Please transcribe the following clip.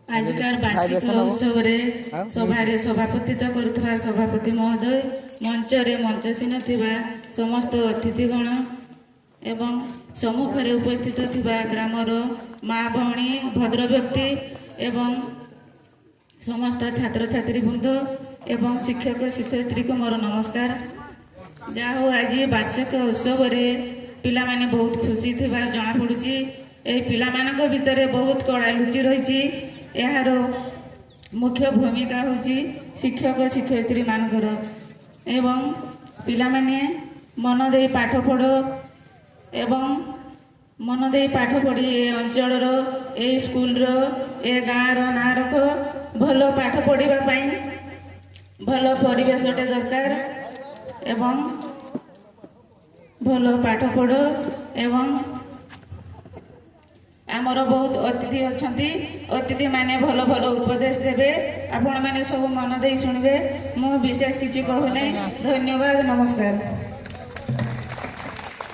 आजकार वार्षिक उत्सव सभारे सभापतित्व करुवा सभापति महोदय मंचरे मंचसीन समस्त अतिथिगण एवं सम्मुखें उपस्थित थिबा ग्रामर माँ भौणी भद्र व्यक्ति एवं समस्त छात्र छात्री वृंद एवं शिक्षक शिक्षयित्री को मोर नमस्कार। जहा हो आज वार्षिक उत्सव पिला माने बहुत खुशी थिबा जना पड़ुची। ए पिला मानक भितरे बहुत कड़ा लुचि रही। यार मुख्य भूमिका होची शिक्षक शिक्षयित्री मानकर एवं पिला माने मन दे पाठ पढ़ एवं मन दे पाठ पढ़ी ए अंचल ए स्कूल ए गाँव ना रख भल पाठ पढ़ा भल परिवेशटे दरकार एवं भल पाठ पढ़ एवं आमर बहुत अतिथि अच्छा अतिथि माने भल भल उपदेश देवे आपण मैंने सब मन दे शुणवे। मु विशेष किसी कहूना। धन्यवाद। नमस्कार।